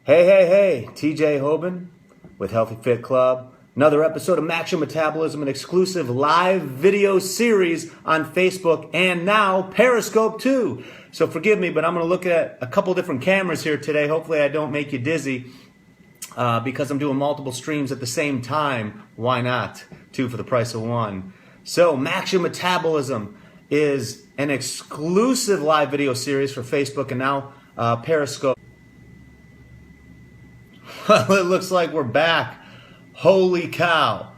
Hey, TJ Hoban with Healthy Fit Club. Another episode of Max Your Metabolism, an exclusive live video series on Facebook and now Periscope too. So forgive me, but I'm going to look at a couple different cameras here today. Hopefully I don't make you dizzy because I'm doing multiple streams at the same time. Why not? Two for the price of one. So Max Your Metabolism is an exclusive live video series for Facebook and now Periscope. Well, it looks like we're back. Holy cow.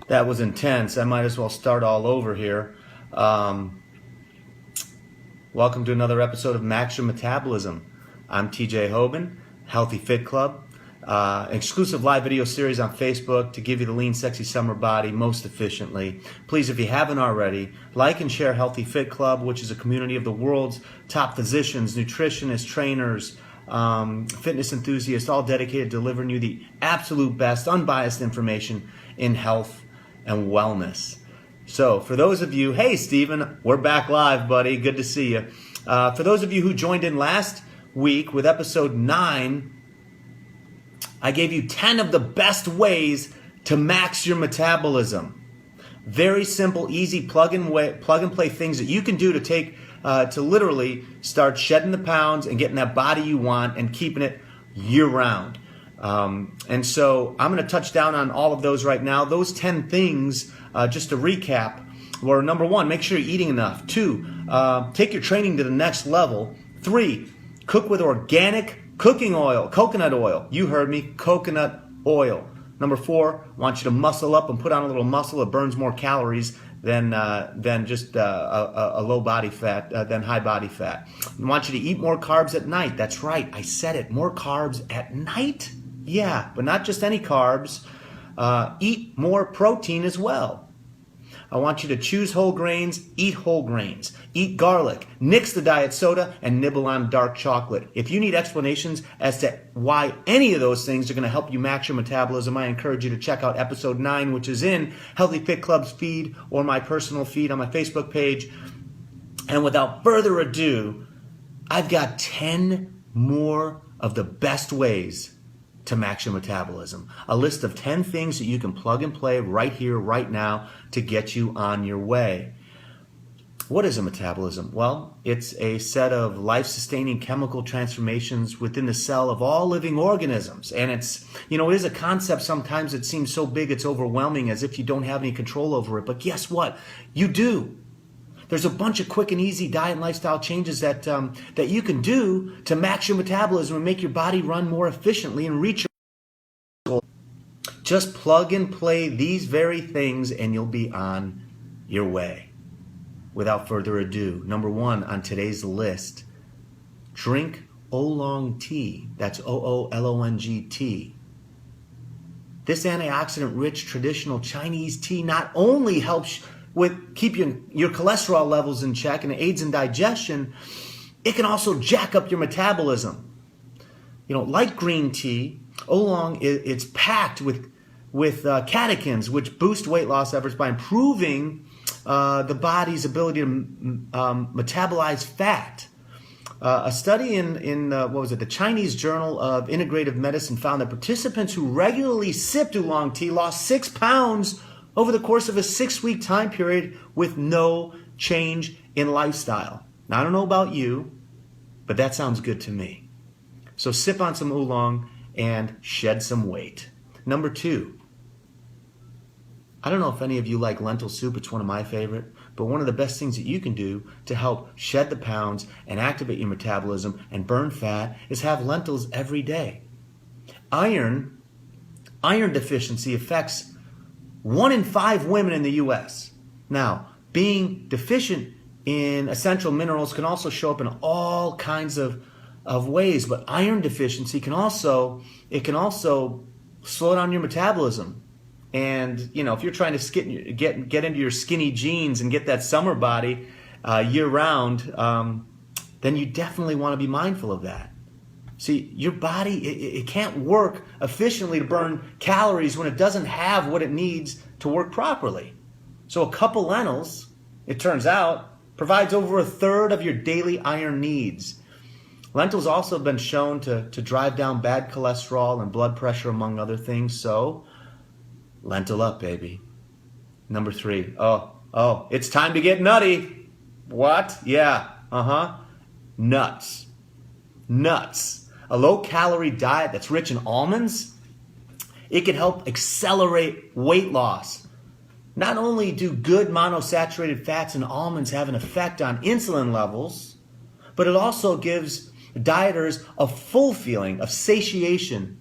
That was intense. I might as well start all over here. Welcome to another episode of Max Your Metabolism. I'm TJ Hoban, Healthy Fit Club. Exclusive live video series on Facebook to give you the lean, sexy summer body most efficiently. Please, if you haven't already, like and share Healthy Fit Club, which is a community of the world's top physicians, nutritionists, trainers, fitness enthusiasts, all dedicated to delivering you the absolute best, unbiased information in health and wellness. So for those of you, hey Steven, we're back live, buddy. Good to see you. For those of you who joined in last week with episode 9, I gave you 10 of the best ways to max your metabolism. Very simple, easy plug and play things that you can do to literally start shedding the pounds and getting that body you want and keeping it year round. And so I'm going to touch down on all of those right now. Those 10 things, just to recap, were number 1, make sure you're eating enough. 2, take your training to the next level. 3, cook with organic cooking oil, coconut oil. You heard me, coconut oil. Number 4, I want you to muscle up and put on a little muscle. It burns more calories than just a low body fat, than high body fat. I want you to eat more carbs at night. That's right, I said it, more carbs at night. Yeah, but not just any carbs. Eat more protein as well. I want you to choose whole grains, eat whole grains, eat garlic, nix the diet soda, and nibble on dark chocolate. If you need explanations as to why any of those things are going to help you max your metabolism, I encourage you to check out episode 9, which is in Healthy Fit Club's feed or my personal feed on my Facebook page. And without further ado, I've got 10 more of the best ways to max your metabolism. A list of 10 things that you can plug and play right here, right now to get you on your way. What is a metabolism? Well, it's a set of life-sustaining chemical transformations within the cell of all living organisms. And it is a concept sometimes that seems so big it's overwhelming as if you don't have any control over it. But guess what? You do. There's a bunch of quick and easy diet and lifestyle changes that you can do to max your metabolism and make your body run more efficiently and reach your goal. Just plug and play these very things and you'll be on your way. Without further ado, number 1 on today's list, drink oolong tea. That's O-O-L-O-N-G tea. This antioxidant-rich traditional Chinese tea not only helps with keeping your cholesterol levels in check and aids in digestion, it can also jack up your metabolism. Like green tea, oolong, it's packed with catechins, which boost weight loss efforts by improving the body's ability to metabolize fat. A study in the Chinese Journal of Integrative Medicine found that participants who regularly sipped oolong tea lost 6 pounds over the course of a 6-week time period with no change in lifestyle. Now, I don't know about you, but that sounds good to me. So sip on some oolong and shed some weight. Number 2, I don't know if any of you like lentil soup. It's one of my favorite. But one of the best things that you can do to help shed the pounds and activate your metabolism and burn fat is have lentils every day. Iron deficiency affects 1 in 5 women in the U.S. Now, being deficient in essential minerals can also show up in all kinds of ways, but iron deficiency can also slow down your metabolism. And if you're trying to get into your skinny jeans and get that summer body year round, then you definitely want to be mindful of that. See, your body, it can't work efficiently to burn calories when it doesn't have what it needs to work properly. So a cup of lentils, it turns out, provides over 1/3 of your daily iron needs. Lentils also have been shown to drive down bad cholesterol and blood pressure, among other things. So, lentil up, baby. Number 3. Oh, it's time to get nutty. What? Yeah, nuts. Nuts. A low-calorie diet that's rich in almonds, it can help accelerate weight loss. Not only do good monosaturated fats in almonds have an effect on insulin levels, but it also gives dieters a full feeling of satiation,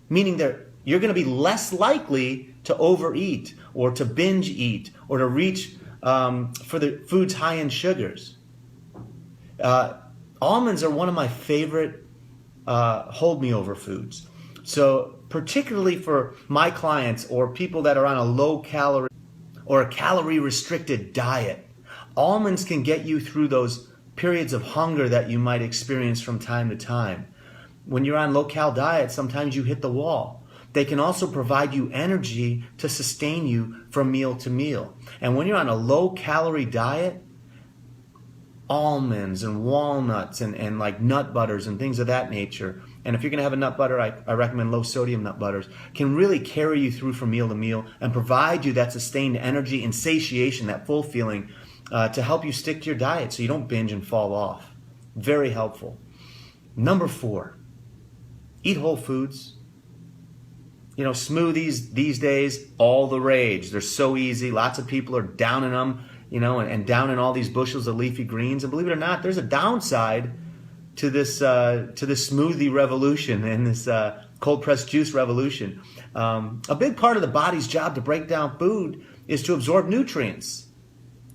meaning that you're going to be less likely to overeat or to binge eat or to reach for the foods high in sugars. Almonds are one of my favorite hold me over foods. So particularly for my clients or people that are on a low calorie or a calorie restricted diet, almonds can get you through those periods of hunger that you might experience from time to time. When you're on low cal diet, sometimes you hit the wall. They can also provide you energy to sustain you from meal to meal. And when you're on a low calorie diet, almonds and walnuts and like nut butters and things of that nature, and if you're going to have a nut butter, I recommend low sodium nut butters, can really carry you through from meal to meal and provide you that sustained energy and satiation, that full feeling, to help you stick to your diet so you don't binge and fall off. Very helpful. Number 4, eat whole foods. You know, smoothies these days, all the rage. They're so easy. Lots of people are downing them, you know, and downing all these bushels of leafy greens. And believe it or not, there's a downside to this smoothie revolution and this cold pressed juice revolution. A big part of the body's job to break down food is to absorb nutrients.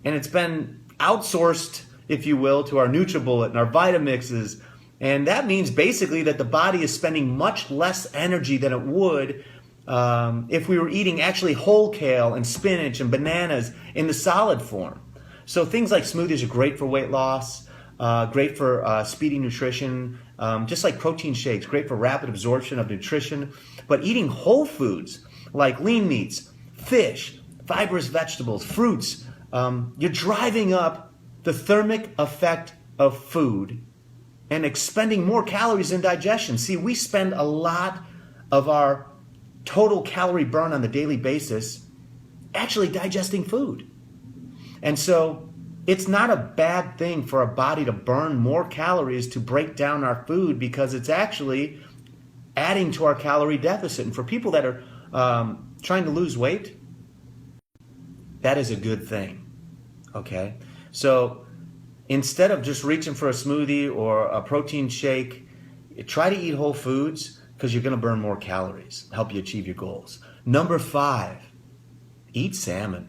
And it's been outsourced, if you will, to our NutriBullet and our Vitamixes. And that means basically that the body is spending much less energy than it would if we were eating actually whole kale and spinach and bananas in the solid form. So things like smoothies are great for weight loss, great for speedy nutrition, just like protein shakes, great for rapid absorption of nutrition. But eating whole foods like lean meats, fish, fibrous vegetables, fruits, you're driving up the thermic effect of food and expending more calories in digestion. See, we spend a lot of our total calorie burn on the daily basis actually digesting food. And so it's not a bad thing for our body to burn more calories to break down our food, because it's actually adding to our calorie deficit. And for people that are trying to lose weight, that is a good thing. Okay? So instead of just reaching for a smoothie or a protein shake, try to eat whole foods, because you're going to burn more calories, help you achieve your goals. Number 5, eat salmon.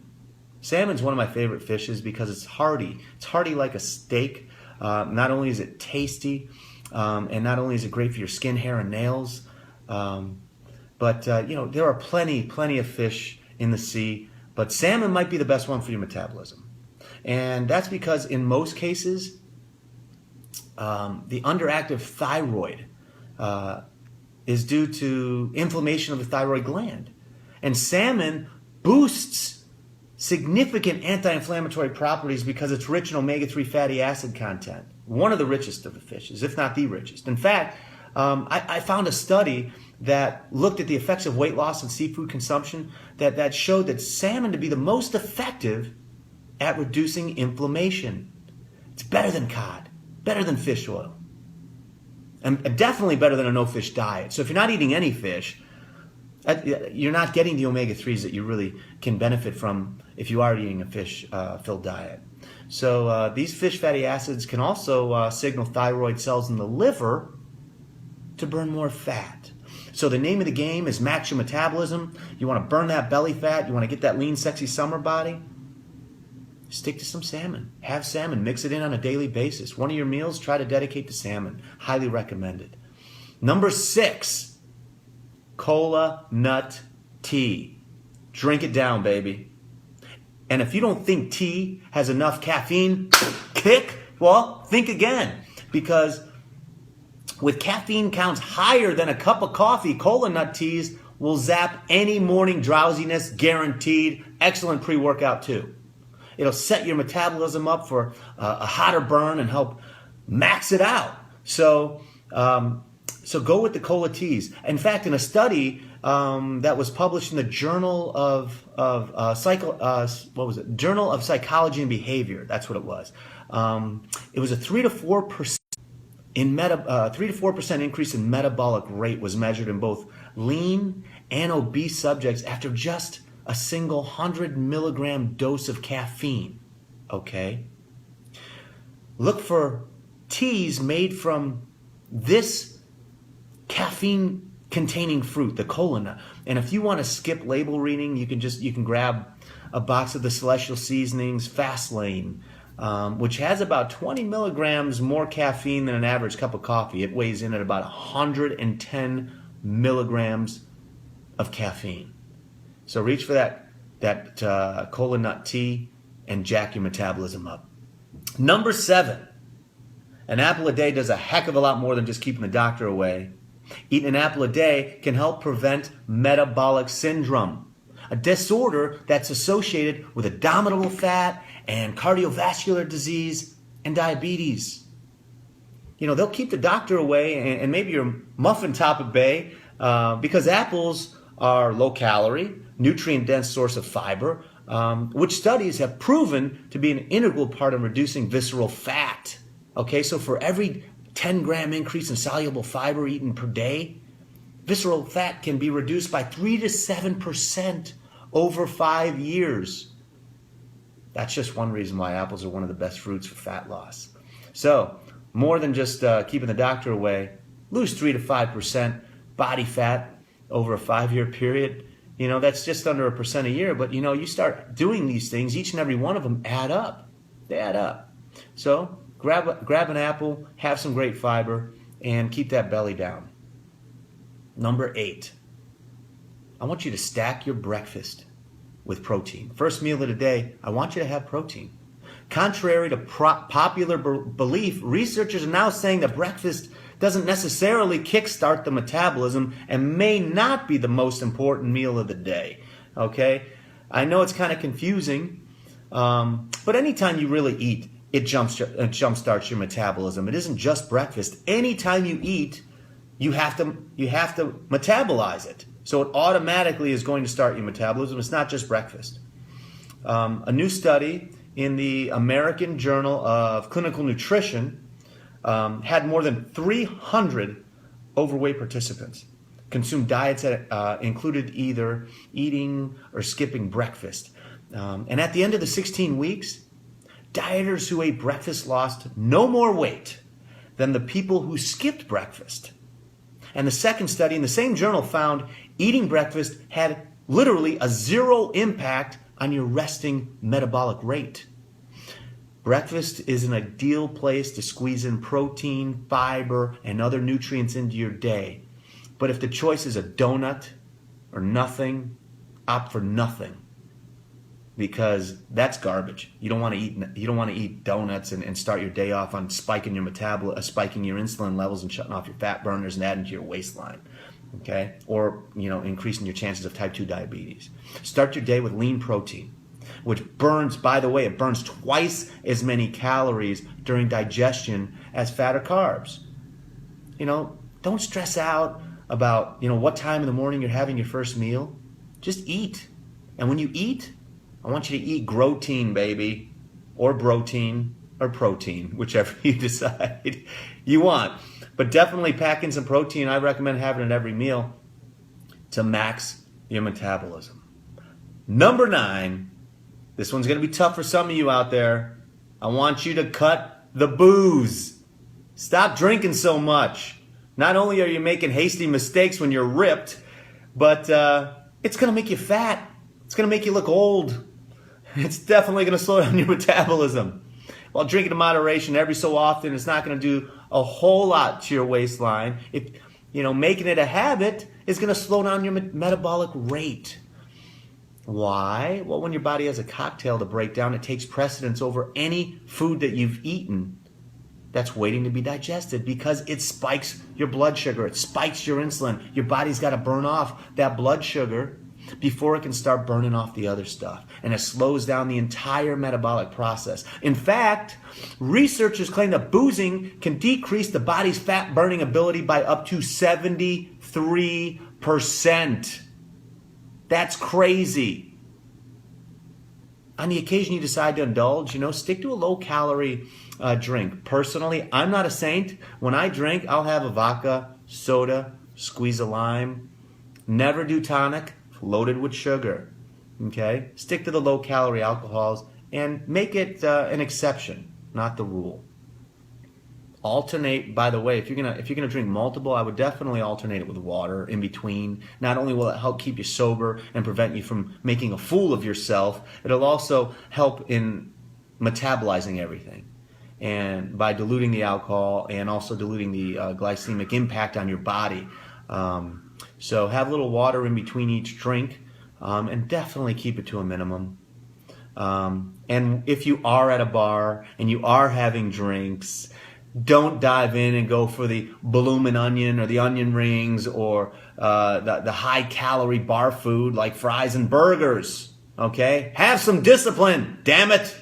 Salmon's one of my favorite fishes because it's hearty. It's hearty like a steak. Not only is it tasty, and not only is it great for your skin, hair, and nails, but you know, there are plenty of fish in the sea, but salmon might be the best one for your metabolism. And that's because in most cases, the underactive thyroid is due to inflammation of the thyroid gland. And salmon boosts significant anti-inflammatory properties because it's rich in omega-3 fatty acid content. One of the richest of the fishes, if not the richest. In fact, I found a study that looked at the effects of weight loss and seafood consumption that showed that salmon to be the most effective at reducing inflammation. It's better than cod, better than fish oil, and definitely better than a no-fish diet. So if you're not eating any fish, you're not getting the omega-3s that you really can benefit from if you are eating a fish-filled diet. So these fish fatty acids can also signal thyroid cells in the liver to burn more fat. So the name of the game is max your metabolism. You want to burn that belly fat. You want to get that lean, sexy summer body. Stick to some salmon. Have salmon. Mix it in on a daily basis. One of your meals, try to dedicate to salmon. Highly recommended. Number 6, cola nut tea. Drink it down, baby. And if you don't think tea has enough caffeine kick, well, think again. Because with caffeine counts higher than a cup of coffee, cola nut teas will zap any morning drowsiness, guaranteed. Excellent pre-workout too. It'll set your metabolism up for a hotter burn and help max it out. So, so go with the cola teas. In fact, in a study that was published in the Journal of Journal of Psychology and Behavior. That's what it was. It was a 3 to 4% 3 to 4% increase in metabolic rate was measured in both lean and obese subjects after just a single 100 milligram dose of caffeine. Okay. Look for teas made from this caffeine containing fruit, the cola nut. And if you want to skip label reading, you can grab a box of the Celestial Seasonings Fast Lane, which has about 20 milligrams more caffeine than an average cup of coffee. It weighs in at about 110 milligrams of caffeine. So reach for that cola nut tea and jack your metabolism up. Number 7, an apple a day does a heck of a lot more than just keeping the doctor away. Eating an apple a day can help prevent metabolic syndrome, a disorder that's associated with abdominal fat and cardiovascular disease and diabetes. You know, they'll keep the doctor away and maybe your muffin top at bay because apples are low calorie, nutrient dense source of fiber, which studies have proven to be an integral part in reducing visceral fat. Okay, so for every 10-gram increase in soluble fiber eaten per day, visceral fat can be reduced by 3 to 7% over 5 years. That's just one reason why apples are one of the best fruits for fat loss. So, more than just keeping the doctor away, lose 3 to 5% body fat over a 5-year period. You know, that's just under 1% a year. But, you know, you start doing these things, each and every one of them add up. They add up. So, grab an apple, have some great fiber, and keep that belly down. Number 8, I want you to stack your breakfast with protein. First meal of the day, I want you to have protein. Contrary to popular belief, researchers are now saying that breakfast doesn't necessarily kickstart the metabolism and may not be the most important meal of the day. Okay? I know it's kind of confusing, but anytime you really eat, it jumpstarts your metabolism. It isn't just breakfast. Anytime you eat, you have to metabolize it. So it automatically is going to start your metabolism. It's not just breakfast. A new study in the American Journal of Clinical Nutrition had more than 300 overweight participants consume diets that included either eating or skipping breakfast. And at the end of the 16 weeks, dieters who ate breakfast lost no more weight than the people who skipped breakfast. And the second study in the same journal found eating breakfast had literally a 0 impact on your resting metabolic rate. Breakfast is an ideal place to squeeze in protein, fiber, and other nutrients into your day. But if the choice is a donut or nothing, opt for nothing. Because that's garbage. You don't want to eat donuts and start your day off on spiking your spiking your insulin levels and shutting off your fat burners and adding to your waistline. Okay? Or, you know, increasing your chances of type 2 diabetes. Start your day with lean protein, which burns, by the way, it burns twice as many calories during digestion as fat or carbs. You know, don't stress out about, you know, what time in the morning you're having your first meal. Just eat. And when you eat, I want you to eat grotein, baby, or brotein, or protein, whichever you decide you want. But definitely pack in some protein. I recommend having it every meal to max your metabolism. Number 9, this one's going to be tough for some of you out there. I want you to cut the booze. Stop drinking so much. Not only are you making hasty mistakes when you're ripped, but it's going to make you fat. It's going to make you look old. It's definitely going to slow down your metabolism. While drinking in moderation every so often, it's not going to do a whole lot to your waistline. If you know, making it a habit is going to slow down your metabolic rate. Why? Well, when your body has a cocktail to break down, it takes precedence over any food that you've eaten that's waiting to be digested because it spikes your blood sugar. It spikes your insulin. Your body's got to burn off that blood sugar before it can start burning off the other stuff. And it slows down the entire metabolic process. In fact, researchers claim that boozing can decrease the body's fat burning ability by up to 73%. That's crazy. On the occasion you decide to indulge, stick to a low-calorie drink. Personally, I'm not a saint. When I drink, I'll have a vodka, soda, squeeze a lime. Never do tonic, loaded with sugar. Okay? Stick to the low-calorie alcohols and make it an exception, not the rule. Alternate, by the way, if you're gonna drink multiple, I would definitely alternate it with water in between. Not only will it help keep you sober and prevent you from making a fool of yourself, it'll also help in metabolizing everything, and by diluting the alcohol and also diluting the glycemic impact on your body. So have a little water in between each drink, and definitely keep it to a minimum. And if you are at a bar and you are having drinks, don't dive in and go for the bloomin' onion or the onion rings or the high-calorie bar food like fries and burgers, okay? Have some discipline, damn it!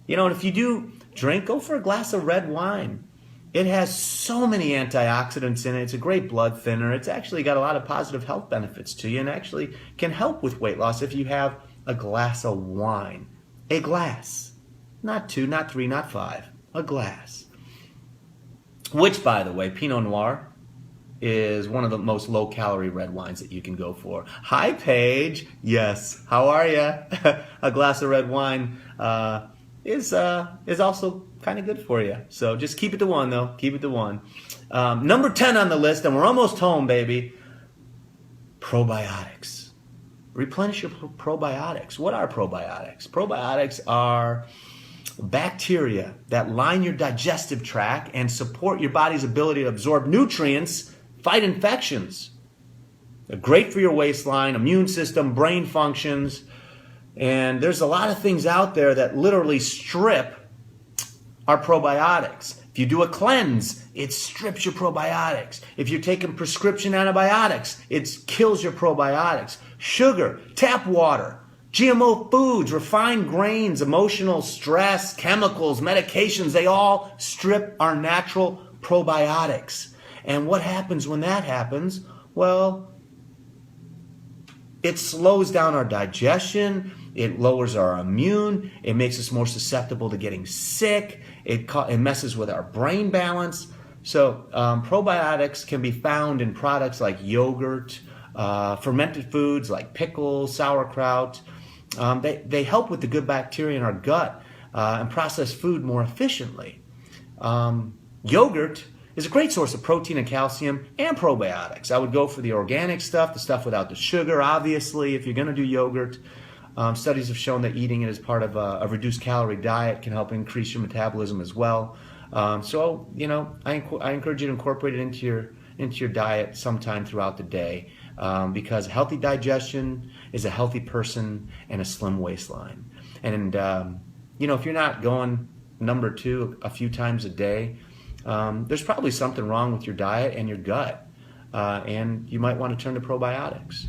And if you do drink, go for a glass of red wine. It has so many antioxidants in it. It's a great blood thinner. It's actually got a lot of positive health benefits to you and actually can help with weight loss if you have a glass of wine. A glass. Not 2, not 3, not 5. A glass. Which, by the way, Pinot Noir is one of the most low-calorie red wines that you can go for. Hi, Paige. Yes. How are you? A glass of red wine is also kind of good for you. So just keep it to one, though. Keep it to one. Number 10 on the list, and we're almost home, baby. Probiotics. Replenish your probiotics. What are probiotics? Probiotics are bacteria that line your digestive tract and support your body's ability to absorb nutrients, fight infections. They're great for your waistline, immune system, brain functions, and there's a lot of things out there that literally strip our probiotics. If you do a cleanse, it strips your probiotics. If you're taking prescription antibiotics, it kills your probiotics. Sugar, tap water, GMO foods, refined grains, emotional stress, chemicals, medications, they all strip our natural probiotics. And what happens when that happens? Well, it slows down our digestion, it lowers our immune, it makes us more susceptible to getting sick, it messes with our brain balance. So probiotics can be found in products like yogurt, fermented foods like pickles, sauerkraut. They help with the good bacteria in our gut and process food more efficiently. Yogurt is a great source of protein and calcium and probiotics. I would go for the organic stuff, the stuff without the sugar, obviously, if you're going to do yogurt. Studies have shown that eating it as part of a reduced calorie diet can help increase your metabolism as well. So I encourage you to incorporate it into your diet sometime throughout the day. Because healthy digestion is a healthy person and a slim waistline. And, if you're not going number 2 a few times a day, there's probably something wrong with your diet and your gut. And you might want to turn to probiotics.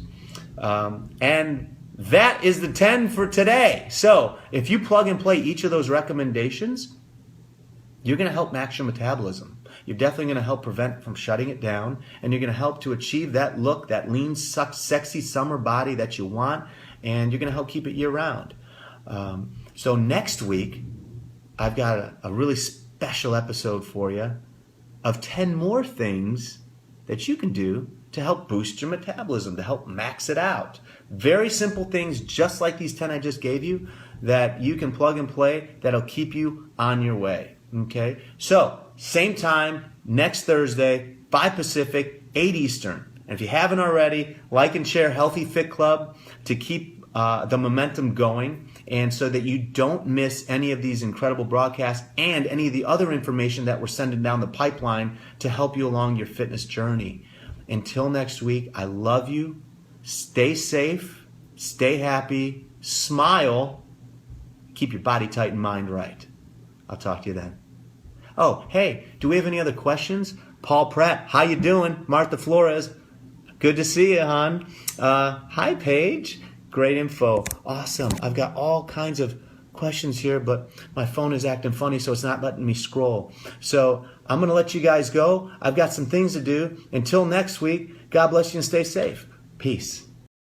And that is the 10 for today. So if you plug and play each of those recommendations, you're going to help max your metabolism. You're definitely going to help prevent from shutting it down, and you're going to help to achieve that look, that lean, sexy summer body that you want, and you're going to help keep it year-round. So next week, I've got a really special episode for you of 10 more things that you can do to help boost your metabolism, to help max it out. Very simple things, just like these 10 I just gave you, that you can plug and play that'll keep you on your way. Okay? So, same time, next Thursday, 5 Pacific, 8 Eastern. And if you haven't already, like and share Healthy Fit Club to keep the momentum going and so that you don't miss any of these incredible broadcasts and any of the other information that we're sending down the pipeline to help you along your fitness journey. Until next week, I love you. Stay safe, stay happy, smile, keep your body tight and mind right. I'll talk to you then. Oh, hey, do we have any other questions? Paul Pratt, how you doing? Martha Flores, Good to see you, hon. Hi, Paige. Great info. Awesome. I've got all kinds of questions here, but my phone is acting funny, so it's not letting me scroll. So I'm going to let you guys go. I've got some things to do. Until next week, God bless you and stay safe. Peace.